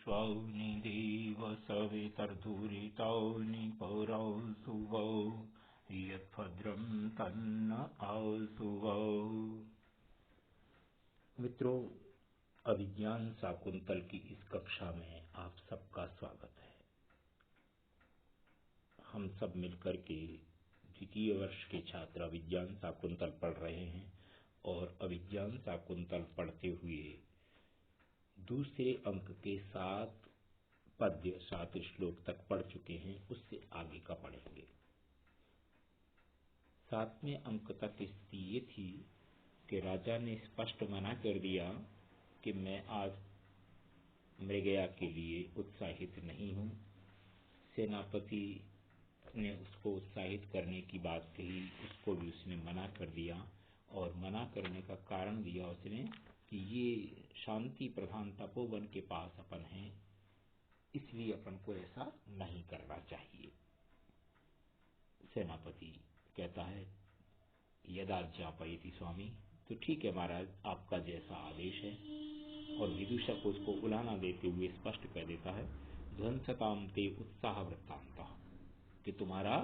स्वौनि देव सवितर्धुरितौ निपौरौ सुवौ यद्भद्रं तन्न आसुवौ। मित्रों, अभिज्ञान शाकुंतल की इस कक्षा में आप सबका स्वागत है। हम सब मिलकर के द्वितीय वर्ष के छात्र अभिज्ञान शाकुंतल पढ़ रहे हैं और अभिज्ञान शाकुंतल पढ़ते हुए दूसरे अंक के 7 पद्य 7 श्लोक तक पढ़ चुके हैं। उससे आगे का पढ़ेंगे। 7वें अंक तक स्थिति ये थी कि राजा ने स्पष्ट मना कर दिया कि मैं आज मृगया के लिए उत्साहित नहीं हूँ। सेनापति ने उसको उत्साहित करने की बात कही, उसको भी उसने मना कर दिया और मना करने का कारण दिया उसने कि ये शांति प्रधान तपोवन के पास अपन है, इसलिए अपन को ऐसा नहीं करना चाहिए। सेनापति कहता है यदाज्ञापयति स्वामी, तो ठीक है महाराज, आपका जैसा आदेश है। और विदूषक उसको उलाना देते हुए स्पष्ट कह देता है ध्वंसताम ते उत्साह वृत्तांत, कि तुम्हारा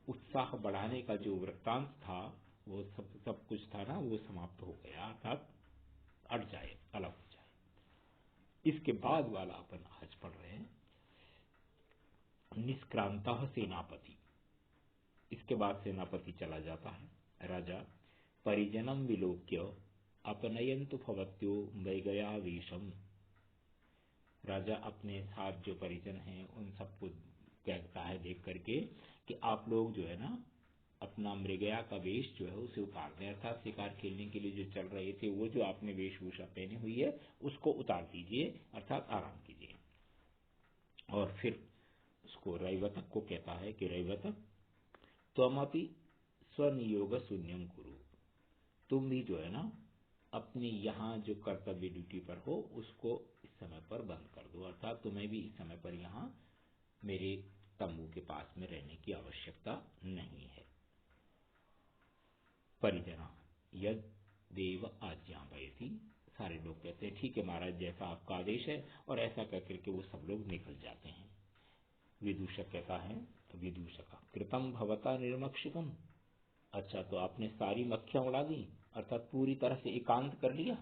उत्साह बढ़ाने का जो वृत्तांत था वो सब कुछ था ना, वो समाप्त हो गया, अर्थात अट जाए, अलग हो जाए। इसके बाद वाला अपन आज पढ़ रहे हैं निष्क्रांतः सेनापति। इसके बाद सेनापति चला जाता है। राजा परिजनम विलोक्य अपनयन्तु भवत्यो मृगयावेशम। राजा अपने साथ जो परिजन हैं उन सबको कहता है देख करके कि आप लोग जो है ना अपना मृगया का वेश जो है उसे उतार दें, अर्थात शिकार खेलने के लिए जो चल रहे थे वो जो आपने वेशभूषा पहनी हुई है उसको उतार दीजिए, अर्थात आराम कीजिए। और फिर उसको रैवतक को कहता है कि रैवतक त्वमपि स्वनियोग शून्यम कुरु, तुम भी जो है ना अपने यहाँ जो कर्तव्य ड्यूटी पर हो उसको इस समय पर बंद कर दो, अर्थात तुम्हें भी इस समय पर यहाँ मेरे तंबू के पास में रहने की आवश्यकता नहीं है। परिजना यद देव आज्ञापयति, सारे लोग कहते हैं ठीक है महाराज, जैसा आपका आदेश है, और ऐसा कहकर के वो सब लोग निकल जाते हैं। विदूषक कहता है विदूषक कृतम भवता निर्मक्षितम, अच्छा तो आपने सारी मक्खियां उड़ा दी, अर्थात पूरी तरह से एकांत कर लिया।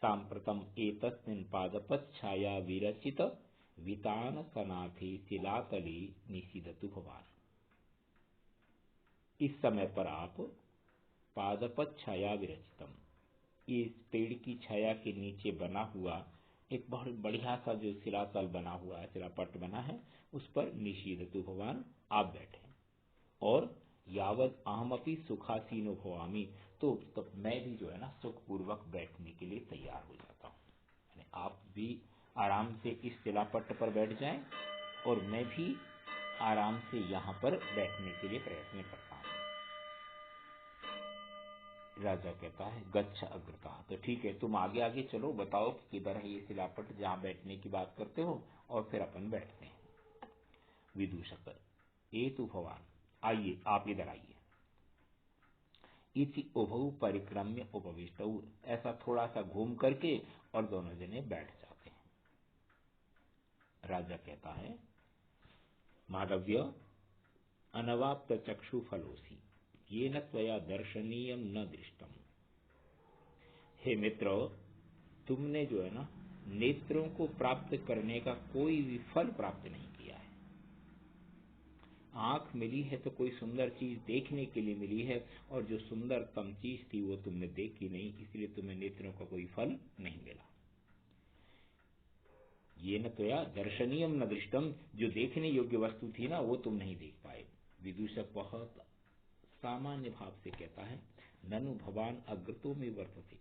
सांप्रतम एतस्मिन् पादपत् छाया विरचित वितान सनाथे शिलातले निषीदतु भवान। इस समय पर आप पादपत् छाया विरचितम, इस पेड़ की छाया के नीचे बना हुआ एक बहुत बढ़िया सा जो शिलातल बना हुआ है, शिलापट बना है, उस पर निषीदतु भवान, आप बैठे। और यावद अहमपि सुखासीनो भवामी, तो मैं भी जो है ना सुखपूर्वक बैठने के लिए तैयार हो जाता हूँ। आप भी आराम से इस शिलापट्ट पर बैठ जाएं और मैं भी आराम से यहाँ पर बैठने के लिए प्रयत्न करता हूँ। राजा कहता है गच्छ अग्रता, तो ठीक है तुम आगे आगे चलो, बताओ कि किधर है ये शिलापट्ट जहाँ बैठने की बात करते हो, और फिर अपन बैठते हैं। विदूषक एतु भवान, आइए आप इधर आइए। इति उभौ परिक्रम्य उपविष्टौ, ऐसा थोड़ा सा घूम करके और दोनों जने बैठ जाते हैं। राजा कहता है माधव्य अनवाप्त चक्षु फलोसी ये न त्वया दर्शनीयम न दृष्टम। हे मित्र, तुमने जो है ना नेत्रों को प्राप्त करने का कोई भी फल प्राप्त नहीं किया है। आंख मिली है तो कोई सुंदर चीज देखने के लिए मिली है, और जो सुंदरतम चीज थी वो तुमने देखी नहीं, इसलिए तुम्हें नेत्रों का कोई फल नहीं मिला। ये न त्वया दर्शनीयम न दृष्टम, जो देखने योग्य वस्तु थी ना वो तुम नहीं देख पाए। विदूषक बहुत सामान्य भाव से कहता है ननु भवान अग्रतो में वर्तते,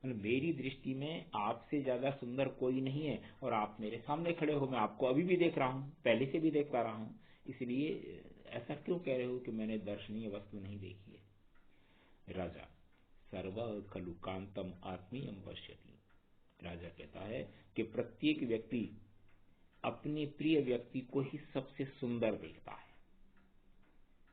मेरी दृष्टि में आपसे ज्यादा सुंदर कोई नहीं है, और आप मेरे सामने खड़े हो, मैं आपको अभी भी देख रहा हूं, पहले से भी देख पा रहा हूं, इसलिए ऐसा क्यों कह रहे हो कि मैंने दर्शनीय वस्तु नहीं देखी है। राजा सर्व खलु कांतम आत्मीयम पश्यति, राजा कहता है कि प्रत्येक व्यक्ति अपने प्रिय व्यक्ति को ही सबसे सुंदर देखता है।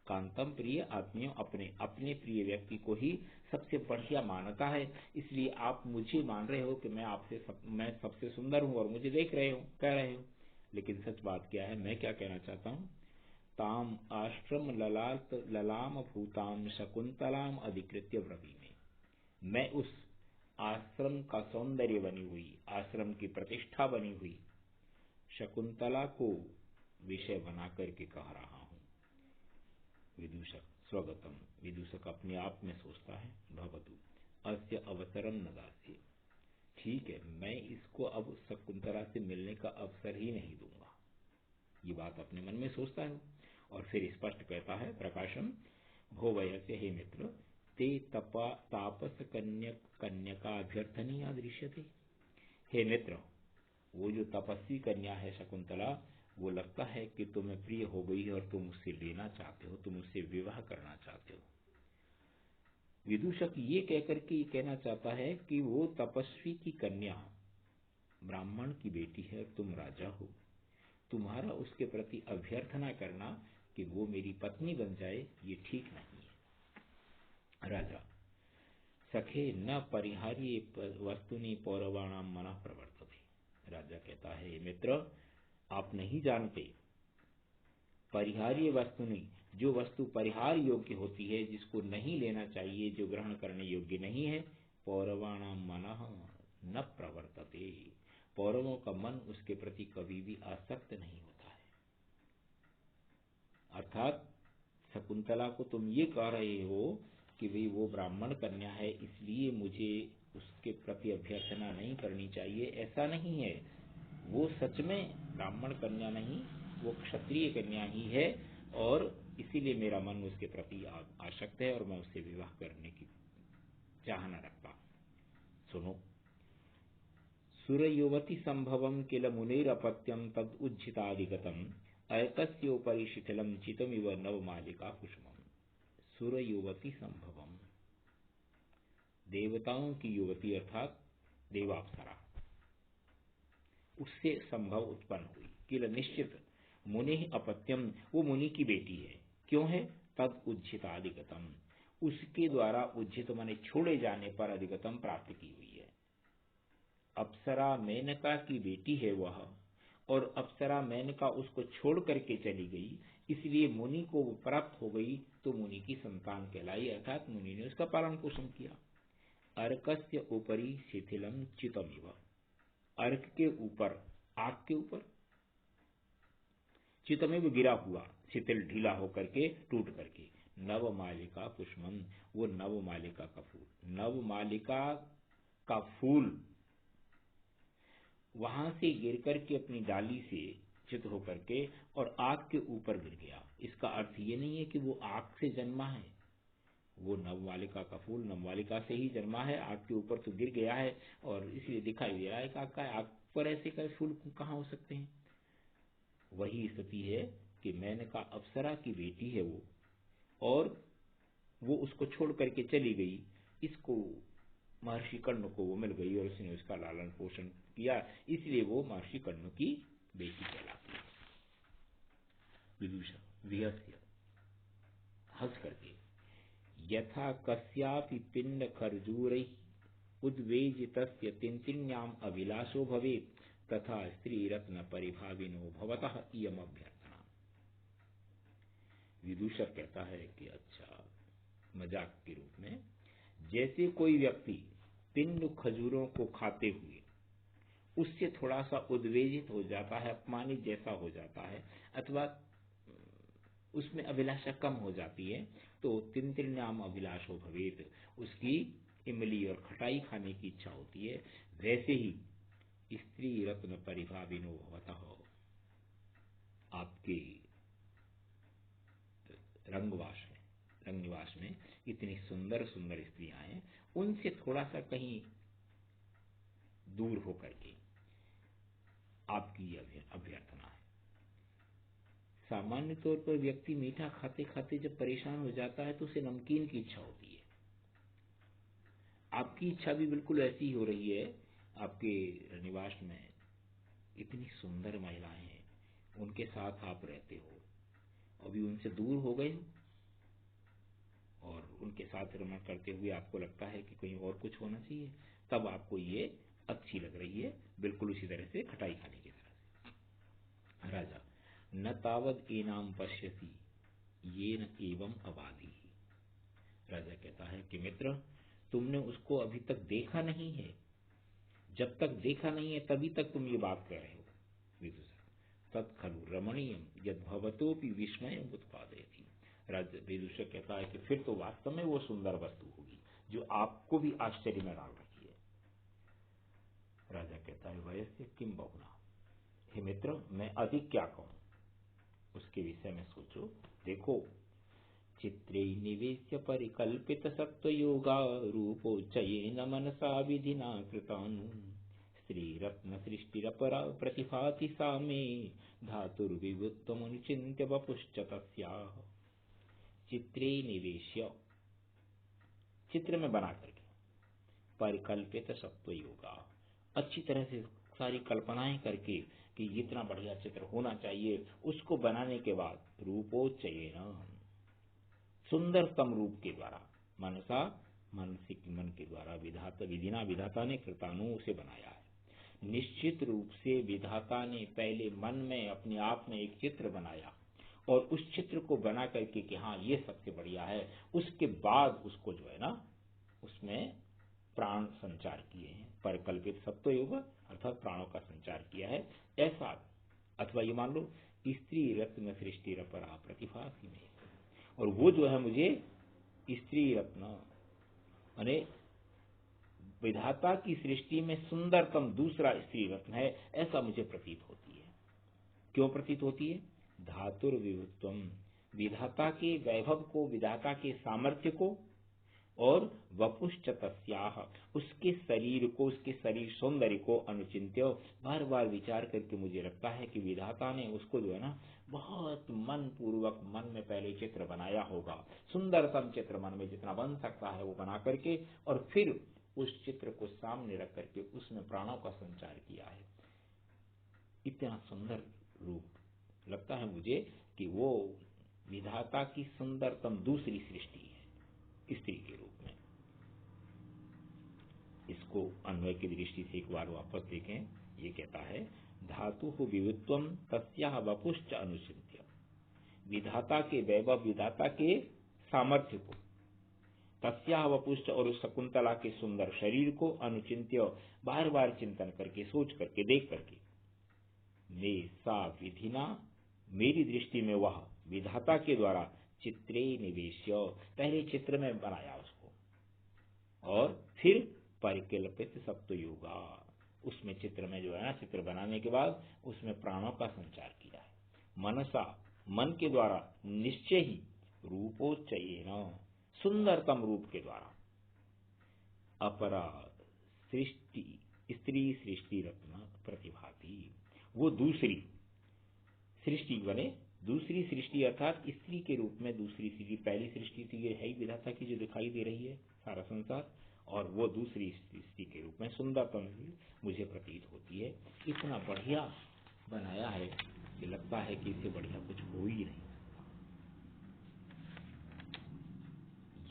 कांतम प्रिय आत्मीय अपने अपने प्रिय व्यक्ति को ही सबसे बढ़िया मानता है। इसलिए आप मुझे मान रहे हो कि मैं सबसे सुंदर हूँ और मुझे देख रहे हो, कह रहे हो, लेकिन सच बात क्या है, मैं क्या कहना चाहता हूँ, ताम आश्रम ललाम भूताम शकुंतलाम अधिकृत्य ब्रवी में, मैं उस आश्रम का सौंदर्य बनी हुई, आश्रम की प्रतिष्ठा बनी हुई शकुंतला को विषय बना करके कह रहा हूं। विदूषक स्वगतम, विदूषक अपने आप में सोचता है, भवतु अस्य अवसरम न दास्य, ठीक है, मैं इसको अब शकुंतला से मिलने का अवसर ही नहीं दूंगा, ये बात अपने मन में सोचता है। और फिर स्पष्ट कहता है, प्रकाशम भो वयस्य, हे मित्र, ते तापस कन्यका अभ्यर्थनी दृश्यते, हे मित्र, वो जो तपस्वी कन्या है शकुंतला, वो लगता है कि तुम्हें प्रिय हो गई है और तुम उससे लेना चाहते हो, तुम उससे विवाह करना चाहते हो। विदूषक ये कहकर के कहना चाहता है कि वो तपस्वी की कन्या ब्राह्मण की बेटी है और तुम राजा हो, तुम्हारा उसके प्रति अभ्यर्थना करना कि वो मेरी पत्नी बन जाए, ये ठीक नहीं है। राजा सखे न परिहार्य वस्तुनि पौरवाणाम मनः प्रवर्तते, राजा कहता है, मित्र, आप नहीं जानते, परिहार्य वस्तुनि, जो वस्तु परिहार योग्य होती है, जिसको नहीं लेना चाहिए, जो ग्रहण करने योग्य नहीं है, पौरवाणाम मनः न प्रवर्तते, पौरवों का मन उसके प्रति कभी भी आसक्त नहीं होता है। अर्थात शकुंतला को तुम ये कह रहे हो कि भाई वो ब्राह्मण कन्या है, इसलिए मुझे उसके प्रति अभ्यर्थना नहीं करनी चाहिए, ऐसा नहीं है। वो सच में ब्राह्मण कन्या नहीं, वो क्षत्रिय कन्या ही है, और इसीलिए मेरा मन उसके प्रति आसक्त है और मैं उससे विवाह करने की चाहना रखता हूं। सुनो, सुरयुवती संभवम किल मुनिरपत्यम तद उज्झितादिगतम अर्कस्योपरि शिथिलम चितमिव नवमालिका कुसुमम। सुरयुवती संभवम, देवताओं की युवती अर्थात देवाप्सरा, उससे संभव उत्पन्न हुई, किल निश्चित, मुनि अपत्यम, वो मुनि की बेटी है, क्यों है, तद उज्झित अधिगतम, उसके द्वारा उज्झित माने छोड़े जाने पर अधिगतम प्राप्त की हुई है। अप्सरा मेनका की बेटी है वह, और अप्सरा मेनका उसको छोड़ करके चली गई, इसलिए मुनि को वो प्राप्त हो गई, तो मुनि की संतान कहलाई, अर्थात मुनि ने उसका पालन पोषण किया। अर्कस्य ऊपरी शिथिलम चितमिव, अर्क के ऊपर, आग के ऊपर, चितमिव गिरा हुआ, शिथिल ढीला होकर के, टूट करके, नवमालिका पुष्पम, वो नवमालिका का फूल, नवमालिका का फूल वहां से गिर करके अपनी डाली से चित होकर के और आग के ऊपर गिर गया। इसका अर्थ ये नहीं है कि वो आग से जन्मा है, वो नवमालिका का फूल नवमालिका से ही जन्मा है, आग के ऊपर तो गिर गया है और इसलिए दिखाई दे रहा है कि आग का, आग पर ऐसे का फूल कहाँ हो सकते हैं। वही स्थिति है कि मेनका अप्सरा की बेटी है वो, और वो उसको छोड़ करके चली गई, इसको महर्षि कर्ण को वो मिल गई और उसने उसका लालन पोषण किया, इसलिए वो महर्षि कर्ण की बेटी कहलाती है। विदूषक विहस्य, हंस करके, यथा कस्यापि पिंड खर्जूरैः उद्वेजितस्य तिन्तिण्याम अभिलाषो भवेत् तथा स्त्री रत्न परिभाविनो भवतः इयम अभ्यर्थना। विदूषक कहता है कि अच्छा, मजाक के रूप में, जैसे कोई व्यक्ति पिंड खजूरों को खाते हुए उससे थोड़ा सा उद्वेजित हो जाता है, अपमानित जैसा हो जाता है, अथवा उसमें अभिलाषा कम हो जाती है, तो तिन्तिण्याम अभिलाषो भवेत, उसकी इमली और खटाई खाने की इच्छा होती है, वैसे ही स्त्री रत्न परिभाविनो भवतः, आपके रंगनिवास में इतनी सुंदर सुंदर स्त्रियां हैं, उनसे थोड़ा सा कहीं दूर होकर के आपकी अभ्यर्थना है। सामान्य तौर पर व्यक्ति मीठा खाते खाते जब परेशान हो जाता है तो उसे नमकीन की इच्छा होती है। आपकी इच्छा भी बिल्कुल ऐसी हो रही है, आपके निवास में इतनी सुंदर महिलाएं हैं, उनके साथ आप रहते हो, अभी उनसे दूर हो गए हो, और उनके साथ रमण करते हुए आपको लगता है कि कहीं और कुछ होना चाहिए, तब आपको ये अच्छी लग रही है, बिल्कुल उसी तरह से खटाई खाने की तरह से। राजा न तावद एनाम पश्यसी ये न एवं अबादी। राजा कहता है कि मित्र, तुमने उसको अभी तक देखा नहीं है, जब तक देखा नहीं है तभी तक तुम ये बात कह रहे हो। विदुषक तत्खलु रमणीयम यद भवतोपि विस्मयम उत्पादयति। राजा विदुषक कहता है कि फिर तो वास्तव में वो सुंदर वस्तु होगी जो आपको भी आश्चर्य में डाल रही है। राजा कहता है वयस्य किम बहुना, हे मित्र मैं अधिक क्या कहूं, उसके विषय में सोचो। देखो, चित्रे निवेश्य परिकल्पित सत्वयोगा रूपोच्चयेन मनसा विधिना कृतानु श्रीरत्न सृष्टिरपरा प्रतिभाति सा मे धातुर्विवुत्तमनुचिन्त्य वपुश्च तस्याः। चित्रे निवेश्य, चित्र में बना करके, परिकल्पित सत्वयोगा, अच्छी तरह से सारी कल्पनाएं करके कि इतना बढ़िया चित्र होना चाहिए, उसको बनाने के बाद रूपोच्चयेन, सुंदरतम रूप के द्वारा, मनसा मानसिक मन के द्वारा, विधाता विधिना विधाता ने कृतानु उसे बनाया है। निश्चित रूप से विधाता ने पहले मन में अपने आप में एक चित्र बनाया और उस चित्र को बना करके कि हाँ ये सबसे बढ़िया है, उसके बाद उसको जो है ना उसमें प्राण संचार किए हैं। परिकल्पित सत्वयोग अर्थात प्राणों का संचार किया है ऐसा। अथवा ये मान लो स्त्री रत्न सृष्टि रपरा प्रतिभासी में, और वो जो है मुझे स्त्री रत्न माने विधाता की सृष्टि में सुंदरतम दूसरा स्त्री रत्न है, ऐसा मुझे प्रतीत होती है। क्यों प्रतीत होती है? धातुर विभुत्वम, विधाता के वैभव को, विधाता के सामर्थ्य को, और वपुश्च तस्याः, उसके शरीर को, उसके शरीर सौंदर्य को अनुचिंत्य, बार बार विचार करके मुझे लगता है कि विधाता ने उसको जो है ना बहुत मन पूर्वक मन में पहले चित्र बनाया होगा, सुंदरतम चित्र मन में जितना बन सकता है वो बना करके, और फिर उस चित्र को सामने रख करके उसमें प्राणों का संचार किया है। इतना सुंदर रूप लगता है मुझे कि वो विधाता की सुंदरतम दूसरी सृष्टि है स्त्री के रूप में। इसको अन्वय की दृष्टि से एक बार वापस देखें। ये कहता है धातु विवित्वम तस्याः वपुश्च अनुचिंत्य, विधाता के वैभव, विधाता के सामर्थ्य को, तस्याः वपुश्च और उस शकुंतला के सुंदर शरीर को, अनुचिंत्य बार बार चिंतन करके, सोच करके, देख करके, मे सा विधिना, मेरी दृष्टि में वह विधाता के द्वारा चित्रे निवेश्य, पहले चित्र में बनाया उसको, और फिर परिकल्पित सप्तयोगा, उसमें चित्र में जो है ना, चित्र बनाने के बाद उसमें प्राणों का संचार किया है। मनसा, मन के द्वारा, निश्चय ही, रूपोच्चयेन, सुंदरतम रूप के द्वारा, अपरा सृष्टि, स्त्री सृष्टि रत्न प्रतिभाति, वो दूसरी सृष्टि बने, दूसरी सृष्टि अर्थात स्त्री के रूप में दूसरी सृष्टि, पहली सृष्टि तो ये है ही विधाता की जो दिखाई दे रही है सारा संसार, और वो दूसरी सृष्टि के रूप में सुंदरतम मुझे प्रतीत होती है। इतना बढ़िया बनाया है कि लगता है कि इससे बढ़िया कुछ हो ही नहीं।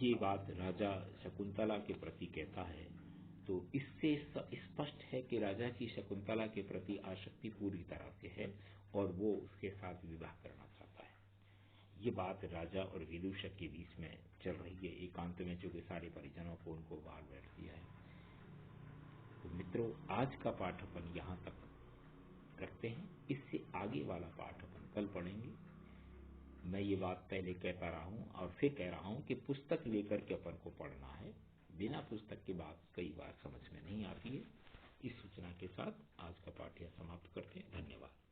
ये बात राजा शकुंतला के प्रति कहता है, तो इससे स्पष्ट है कि राजा की शकुंतला के प्रति आसक्ति पूरी तरह से है और वो उसके साथ विवाह करना चाहता है। ये बात राजा और विदूषक के बीच में चल रही है एकांत में, जो कि सारे परिजनों को उनको बाहर बैठ दिया है। तो मित्रों, आज का पाठ अपन यहाँ तक रखते हैं, इससे आगे वाला पाठ अपन कल पढ़ेंगे। मैं ये बात पहले कहता रहा हूँ और फिर कह रहा हूँ कि पुस्तक लेकर के अपन को पढ़ना है, बिना पुस्तक की बात कई बार समझ में नहीं आती है। इस सूचना के साथ आज का पाठ यह समाप्त करते हैं। धन्यवाद।